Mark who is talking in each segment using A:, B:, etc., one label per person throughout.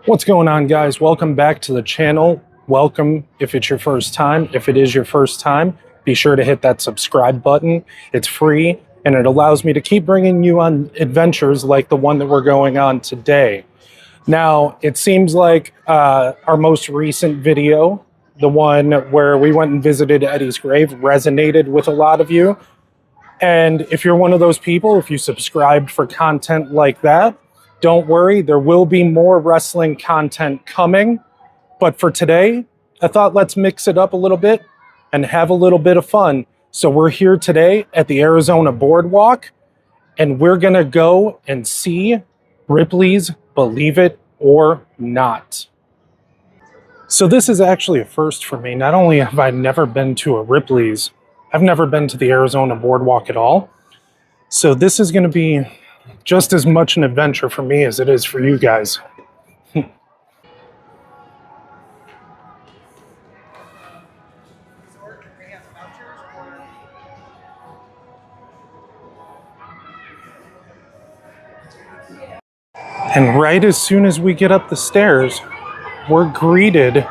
A: What's going on, guys? Welcome back to the channel. Welcome if it's your first time. If it is your first time, be sure to hit that subscribe button. It's free and it allows me to keep bringing you on adventures like the one that we're going on today. Now, it seems like our most recent video, the one where we went and visited Eddie's grave, resonated with a lot of you. And if you're one of those people, if you subscribed for content like that, don't worry, there will be more wrestling content coming. But for today, I thought let's mix it up a little bit and have a little bit of fun. So we're here today at the Arizona Boardwalk, and we're going to go and see Ripley's Believe It or Not. So this is actually a first for me. Not only have I never been to a Ripley's, I've never been to the Arizona Boardwalk at all. So this is going to be just as much an adventure for me as it is for you guys. And right as soon as we get up the stairs, we're greeted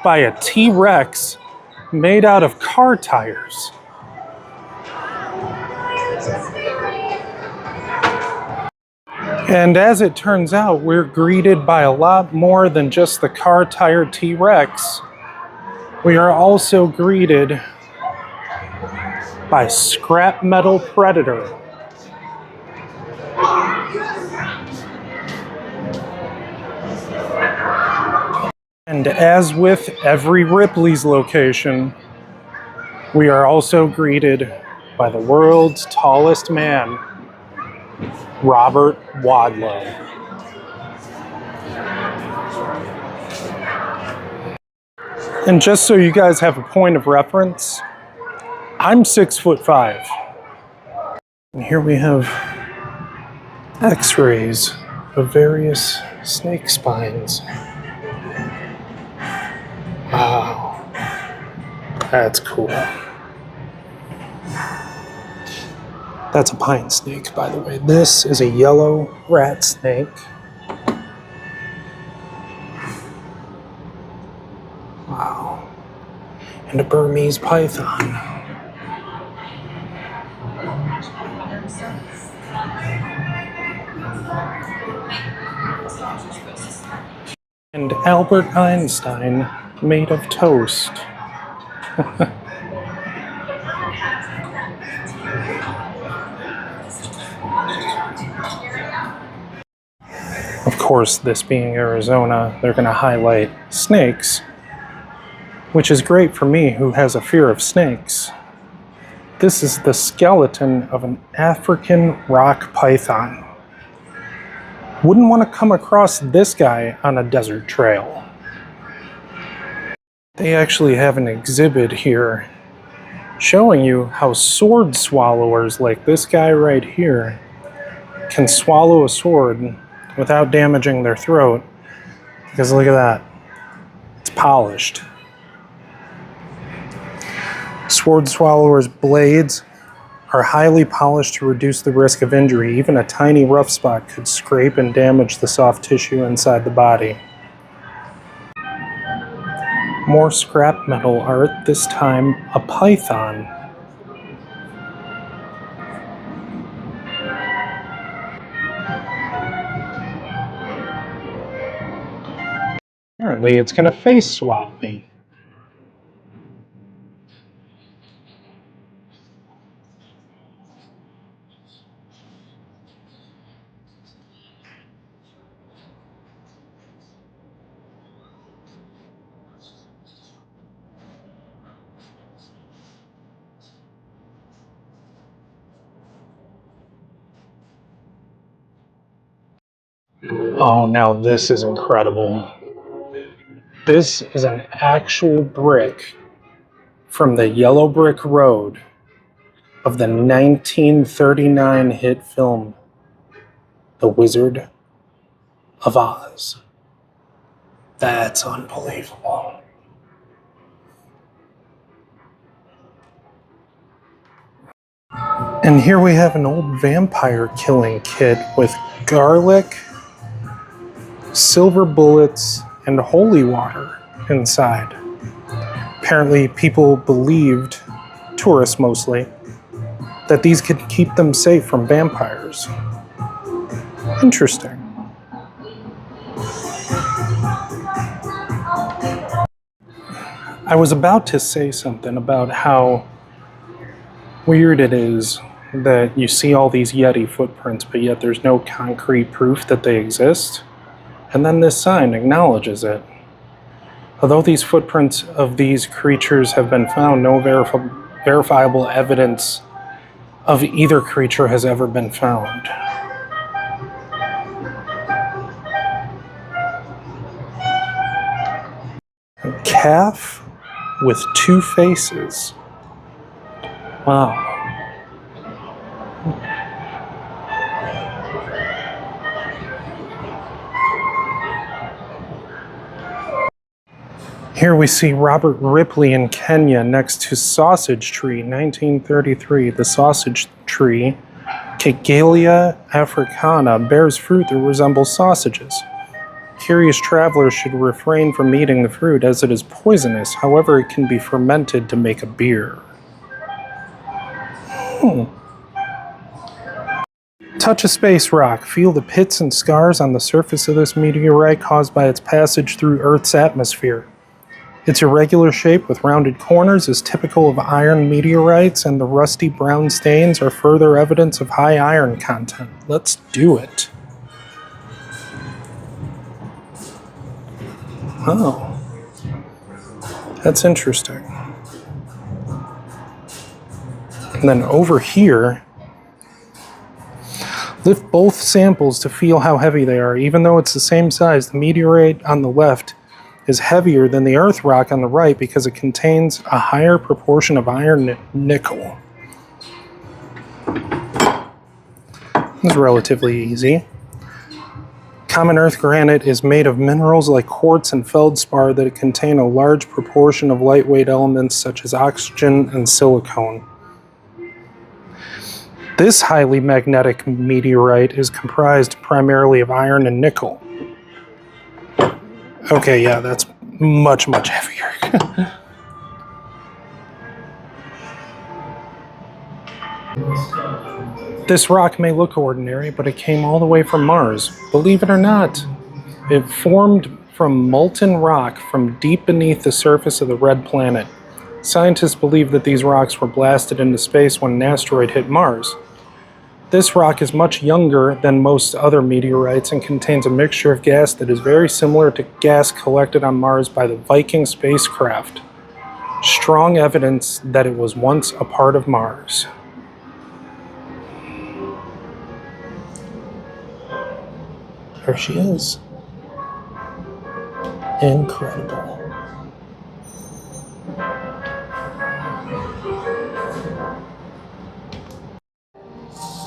A: by a T-Rex made out of car tires. And as it turns out, we're greeted by a lot more than just the car tire T-Rex. We are also greeted by scrap metal predator. And as with every Ripley's location, we are also greeted by the world's tallest man, Robert Wadlow. And just so you guys have a point of reference, I'm 6'5". And here we have x-rays of various snake spines. Wow, that's cool. That's a pine snake, by the way. This is a yellow rat snake. Wow. And a Burmese python. And Albert Einstein made of toast. Of course, this being Arizona, they're going to highlight snakes, which is great for me who has a fear of snakes. This is the skeleton of an African rock python. Wouldn't want to come across this guy on a desert trail. They actually have an exhibit here showing you how sword swallowers like this guy right here can swallow a sword without damaging their throat. Because look at that, it's polished. Sword swallowers' blades are highly polished to reduce the risk of injury. Even a tiny rough spot could scrape and damage the soft tissue inside the body. More scrap metal art, this time a python. Apparently it's gonna face swap me. Oh, now this is incredible. This is an actual brick from the Yellow Brick Road of the 1939 hit film, The Wizard of Oz. That's unbelievable. And here we have an old vampire killing kit with garlic silver bullets, and holy water inside. Apparently, people believed, tourists mostly, that these could keep them safe from vampires. Interesting. I was about to say something about how weird it is that you see all these Yeti footprints, but yet there's no concrete proof that they exist. And then this sign acknowledges it. Although these footprints of these creatures have been found, no verifiable evidence of either creature has ever been found. A calf with two faces. Wow. Here we see Robert Ripley in Kenya next to Sausage Tree, 1933. The sausage tree, Camellia africana, bears fruit that resembles sausages. Curious travelers should refrain from eating the fruit as it is poisonous. However, it can be fermented to make a beer. Touch a space rock. Feel the pits and scars on the surface of this meteorite caused by its passage through Earth's atmosphere. Its irregular shape with rounded corners is typical of iron meteorites, and the rusty brown stains are further evidence of high iron content. Let's do it. Oh, that's interesting. And then over here, lift both samples to feel how heavy they are. Even though it's the same size, the meteorite on the left is heavier than the earth rock on the right because it contains a higher proportion of iron and nickel. This is relatively easy. Common earth granite is made of minerals like quartz and feldspar that contain a large proportion of lightweight elements such as oxygen and silicone. This highly magnetic meteorite is comprised primarily of iron and nickel. Okay, yeah, that's much, much heavier. This rock may look ordinary, but it came all the way from Mars. Believe it or not, it formed from molten rock from deep beneath the surface of the red planet. Scientists believe that these rocks were blasted into space when an asteroid hit Mars. This rock is much younger than most other meteorites and contains a mixture of gas that is very similar to gas collected on Mars by the Viking spacecraft. Strong evidence that it was once a part of Mars. There she is. Incredible.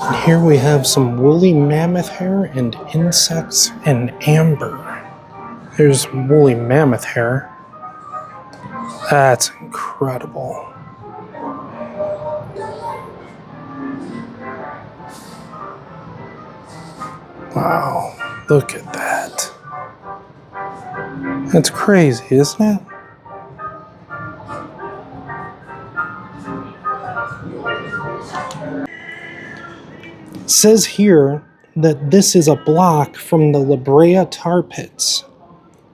A: And here we have some woolly mammoth hair and insects and amber. There's woolly mammoth hair. That's incredible. Wow, look at that. That's crazy, isn't it? It says here that this is a block from the La Brea tar pits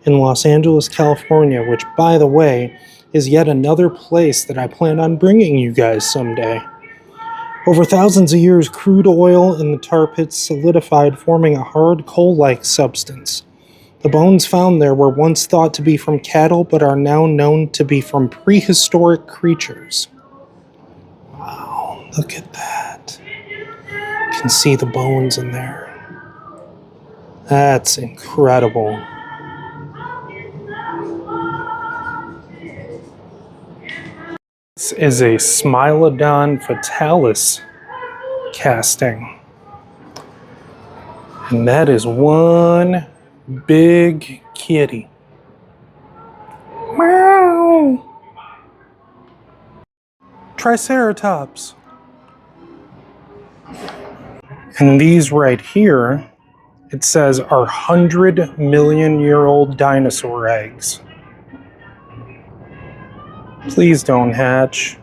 A: in Los Angeles, California, which, by the way, is yet another place that I plan on bringing you guys someday. Over thousands of years, crude oil in the tar pits solidified, forming a hard coal-like substance. The bones found there were once thought to be from cattle, but are now known to be from prehistoric creatures. Wow, look at that. You can see the bones in there. That's incredible. This is a Smilodon fatalis casting. And that is one big kitty. Meow. Triceratops. And these right here it says are 100 million-year-old dinosaur eggs. Please don't hatch.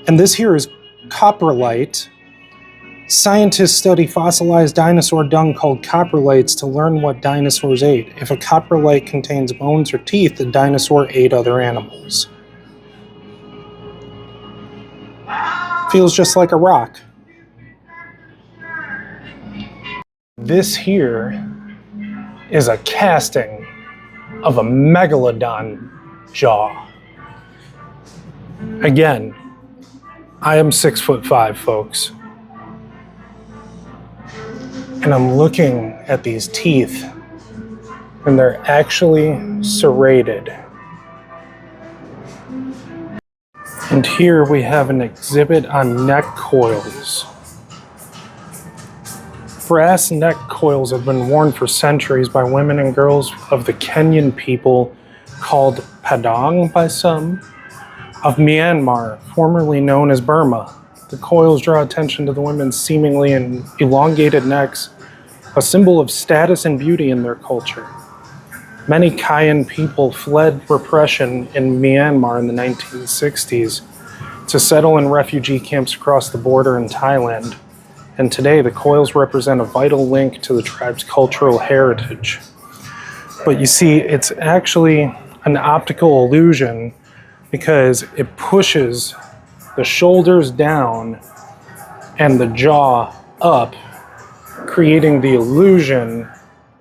A: And this here is coprolite. Scientists study fossilized dinosaur dung called coprolites to learn what dinosaurs ate. If a coprolite contains bones or teeth, the dinosaur ate other animals. Feels just like a rock. This here is a casting of a megalodon jaw. Again, I am 6'5", folks. And I'm looking at these teeth, and they're actually serrated. And here we have an exhibit on neck coils. Brass neck coils have been worn for centuries by women and girls of the Kenyan people, called Padang by some, of Myanmar, formerly known as Burma. The coils draw attention to the women's seemingly elongated necks, a symbol of status and beauty in their culture. Many Kayan people fled repression in Myanmar in the 1960s to settle in refugee camps across the border in Thailand. And today the coils represent a vital link to the tribe's cultural heritage. But you see, it's actually an optical illusion because it pushes the shoulders down and the jaw up, creating the illusion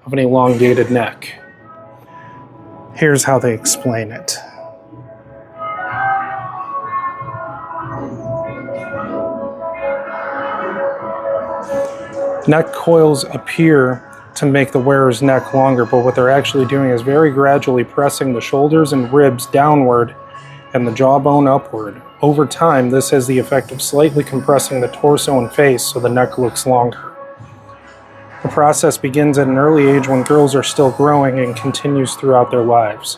A: of an elongated neck. Here's how they explain it. Neck coils appear to make the wearer's neck longer, but what they're actually doing is very gradually pressing the shoulders and ribs downward and the jawbone upward. Over time, this has the effect of slightly compressing the torso and face so the neck looks longer. The process begins at an early age when girls are still growing and continues throughout their lives.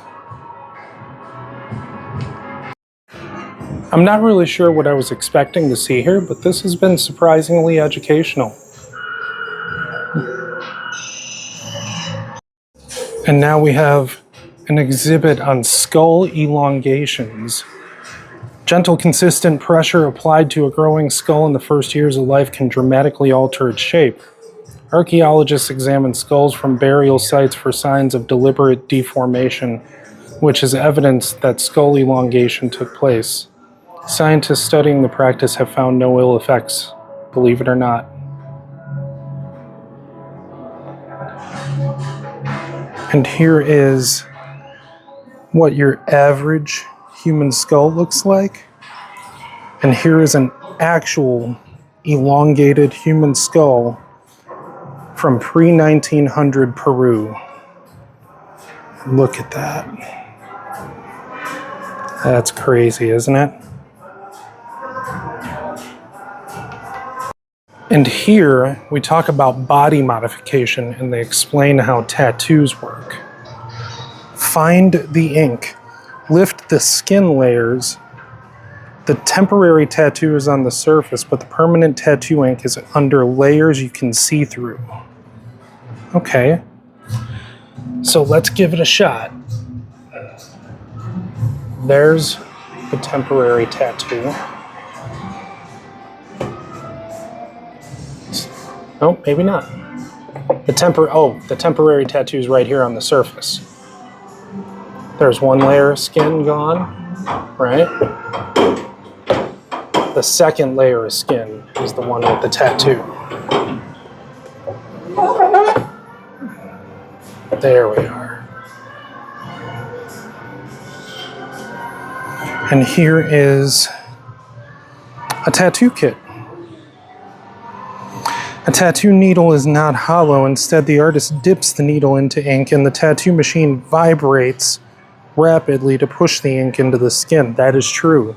A: I'm not really sure what I was expecting to see here, but this has been surprisingly educational. And now we have an exhibit on skull elongations. Gentle, consistent pressure applied to a growing skull in the first years of life can dramatically alter its shape. Archaeologists examine skulls from burial sites for signs of deliberate deformation, which is evidence that skull elongation took place. Scientists studying the practice have found no ill effects, believe it or not. And here is what your average human skull looks like. And here is an actual elongated human skull from pre-1900 Peru. Look at that. That's crazy, isn't it? And here we talk about body modification, and they explain how tattoos work. Find the ink, lift the skin layers. The temporary tattoo is on the surface, but the permanent tattoo ink is under layers you can see through. Okay, so let's give it a shot. There's the temporary tattoo. Oh, maybe not. The temporary tattoo is right here on the surface. There's one layer of skin gone, right? The second layer of skin is the one with the tattoo. There we are. And here is a tattoo kit. A tattoo needle is not hollow. Instead, the artist dips the needle into ink and the tattoo machine vibrates rapidly to push the ink into the skin. That is true.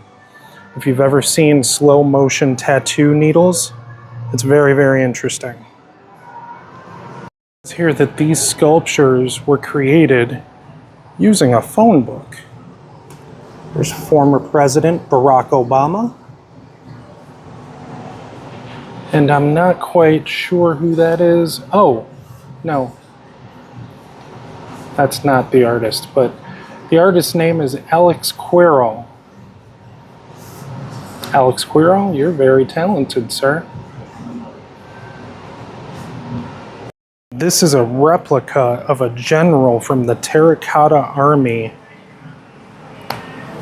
A: If you've ever seen slow motion tattoo needles, it's very, very interesting. It's here that these sculptures were created using a phone book. There's former President Barack Obama. And I'm not quite sure who that is. Oh, no. That's not the artist, but the artist's name is Alex Quirrell. Alex Quirrell, you're very talented, sir. This is a replica of a general from the Terracotta Army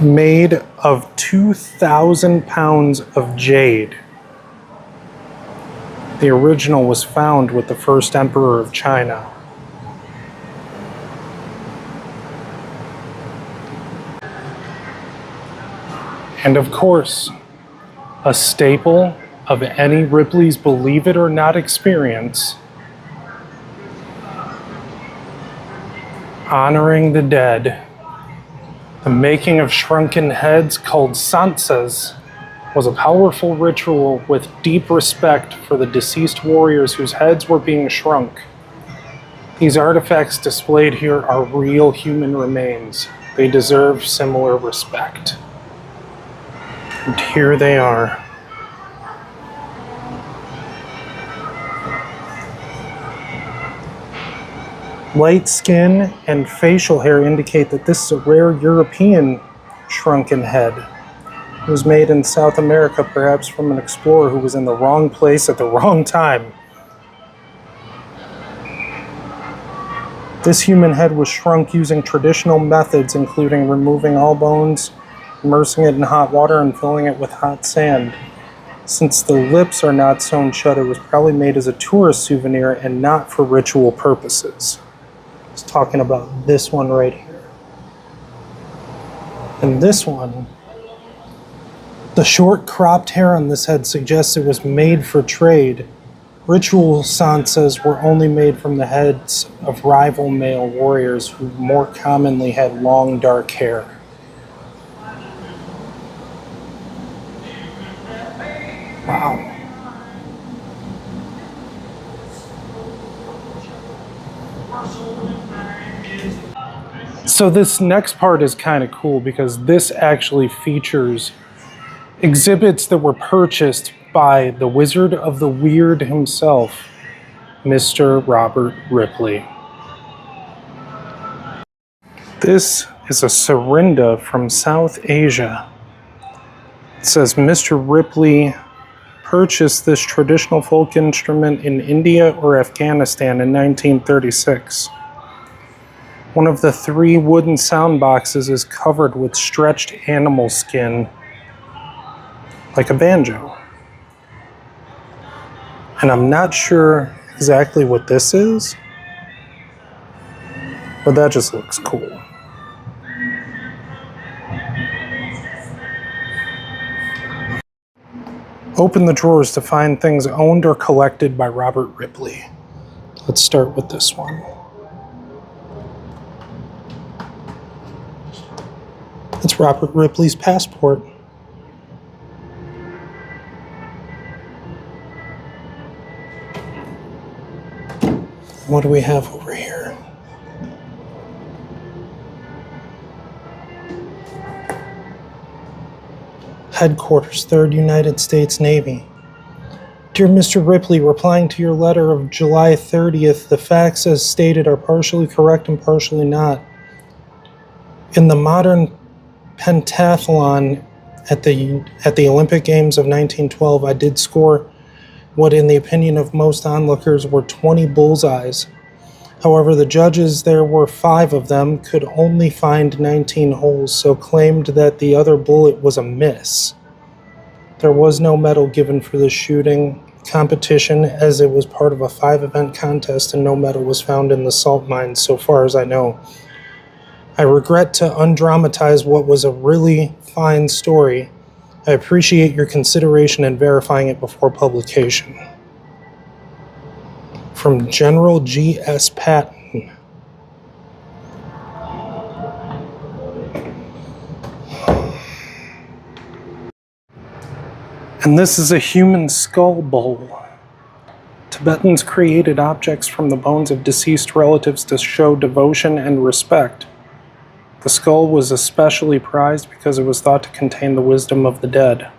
A: made of 2,000 pounds of jade. The original was found with the first emperor of China. And of course, a staple of any Ripley's Believe It or Not experience, honoring the dead. The making of shrunken heads called sansas was a powerful ritual with deep respect for the deceased warriors whose heads were being shrunk. These artifacts displayed here are real human remains. They deserve similar respect. And here they are. Light skin and facial hair indicate that this is a rare European shrunken head. It was made in South America, perhaps from an explorer who was in the wrong place at the wrong time. This human head was shrunk using traditional methods, including removing all bones, immersing it in hot water, and filling it with hot sand. Since the lips are not sewn shut, it was probably made as a tourist souvenir and not for ritual purposes. I was talking about this one right here. And this one, the short cropped hair on this head suggests it was made for trade. Ritual sansas were only made from the heads of rival male warriors who more commonly had long dark hair. Wow. So this next part is kind of cool because this actually features exhibits that were purchased by the Wizard of the Weird himself, Mr. Robert Ripley. This is a Serinda from South Asia. It says Mr. Ripley purchased this traditional folk instrument in India or Afghanistan in 1936. One of the 3 wooden sound boxes is covered with stretched animal skin, like a banjo. And I'm not sure exactly what this is, but that just looks cool. Open the drawers to find things owned or collected by Robert Ripley. Let's start with this one. It's Robert Ripley's passport. What do we have over here? Headquarters, 3rd United States Navy. Dear Mr. Ripley, replying to your letter of July 30th, the facts as stated are partially correct and partially not. In the modern pentathlon at the Olympic Games of 1912, I did score what, in the opinion of most onlookers, were 20 bullseyes. However, the judges, there were 5 of them, could only find 19 holes, so claimed that the other bullet was a miss. There was no medal given for the shooting competition, as it was part of a 5-event contest, and no medal was found in the salt mines, so far as I know. I regret to undramatize what was a really fine story. I appreciate your consideration in verifying it before publication. From General G.S. Patton. And this is a human skull bowl. Tibetans created objects from the bones of deceased relatives to show devotion and respect. The skull was especially prized because it was thought to contain the wisdom of the dead.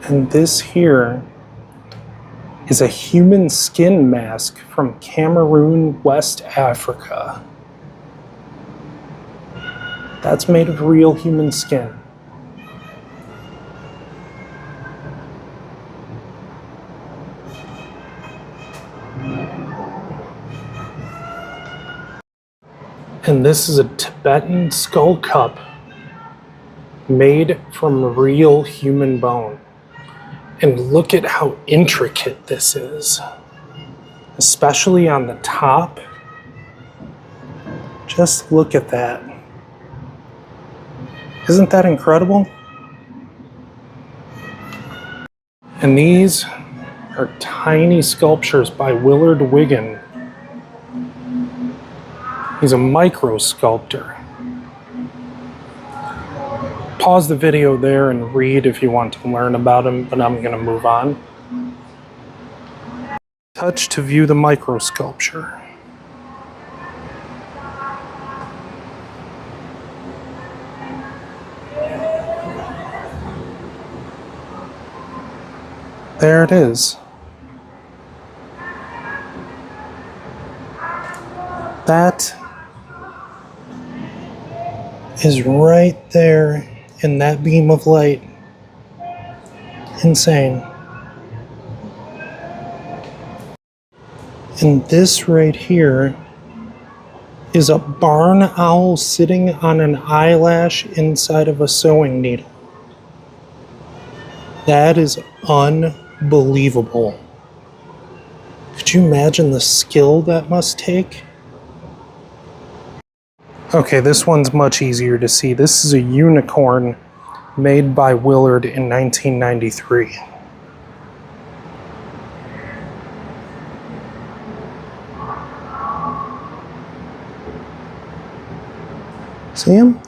A: And this here is a human skin mask from Cameroon, West Africa. That's made of real human skin. And this is a Tibetan skull cup made from real human bone. And look at how intricate this is, especially on the top. Just look at that. Isn't that incredible? And these are tiny sculptures by Willard Wiggin. He's a micro sculptor. Pause the video there and read if you want to learn about him, but I'm going to move on. Touch to view the micro sculpture. There it is. That is right there in that beam of light. Insane. And this right here is a barn owl sitting on an eyelash inside of a sewing needle. That is unbelievable. Could you imagine the skill that must take? Okay, this one's much easier to see. This is a unicorn made by Willard in 1993. See him?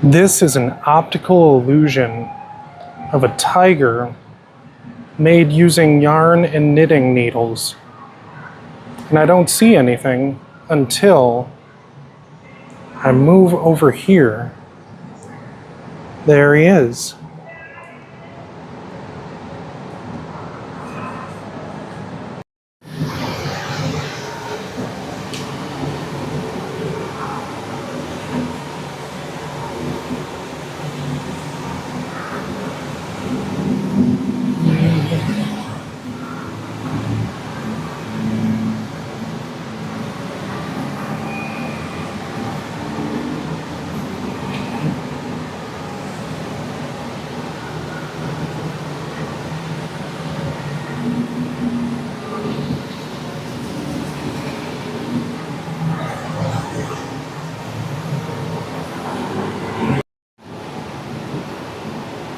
A: This is an optical illusion of a tiger made using yarn and knitting needles. And I don't see anything until I move over here. There he is.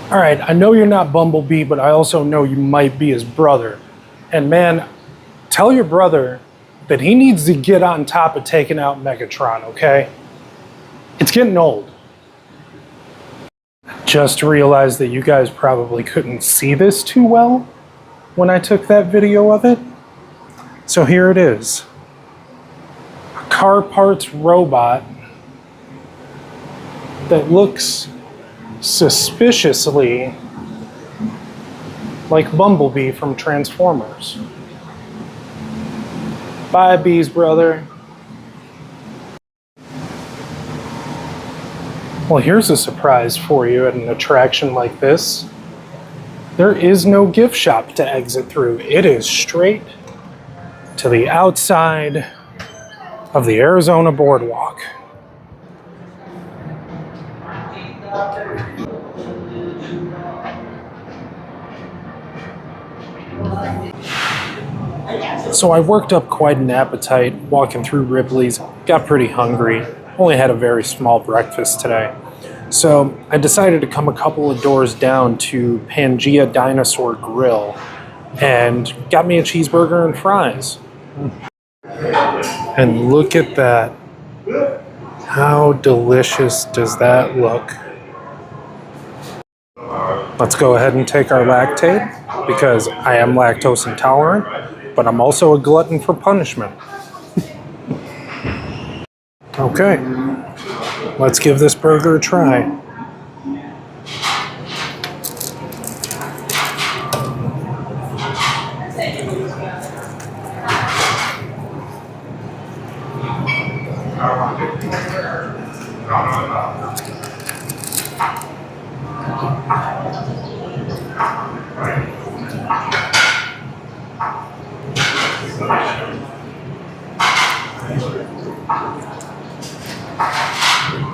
A: All right, I know you're not Bumblebee, but I also know you might be his brother. And man, tell your brother that he needs to get on top of taking out Megatron, okay? It's getting old. Just realized that you guys probably couldn't see this too well when I took that video of it. So here it is. A car parts robot that looks suspiciously like Bumblebee from Transformers. Bye, bees, brother. Well, here's a surprise for you at an attraction like this. There is no gift shop to exit through. It is straight to the outside of the Arizona Boardwalk. So I worked up quite an appetite walking through Ripley's, got pretty hungry, only had a very small breakfast today. So I decided to come a couple of doors down to Pangea Dinosaur Grill and got me a cheeseburger and fries. And look at that. How delicious does that look? Let's go ahead and take our lactate because I am lactose intolerant, but I'm also a glutton for punishment. Okay, let's give this burger a try.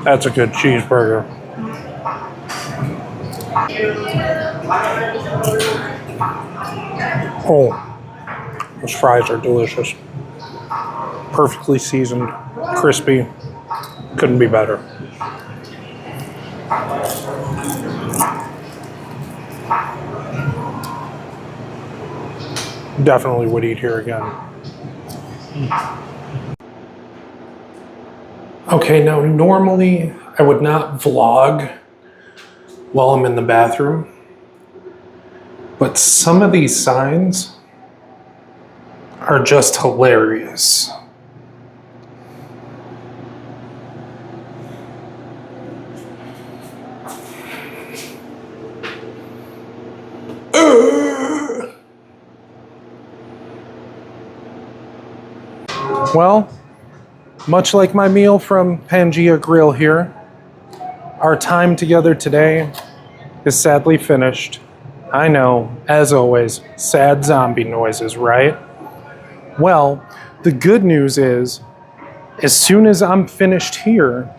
A: That's a good cheeseburger. Oh, those fries are delicious. Perfectly seasoned, crispy. Couldn't be better. Definitely would eat here again. Okay, now normally I would not vlog while I'm in the bathroom, but some of these signs are just hilarious. Well, much like my meal from Pangea Grill here, our time together today is sadly finished. I know, as always, sad zombie noises, right? Well, the good news is, as soon as I'm finished here,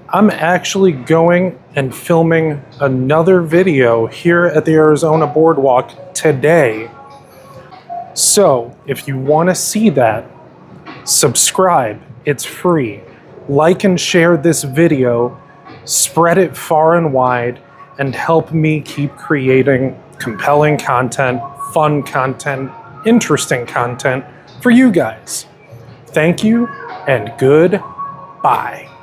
A: I'm actually going and filming another video here at the Arizona Boardwalk today. So, if you want to see that, subscribe. It's free. Like and share this video, spread it far and wide, and help me keep creating compelling content, fun content, interesting content for you guys. Thank you and goodbye.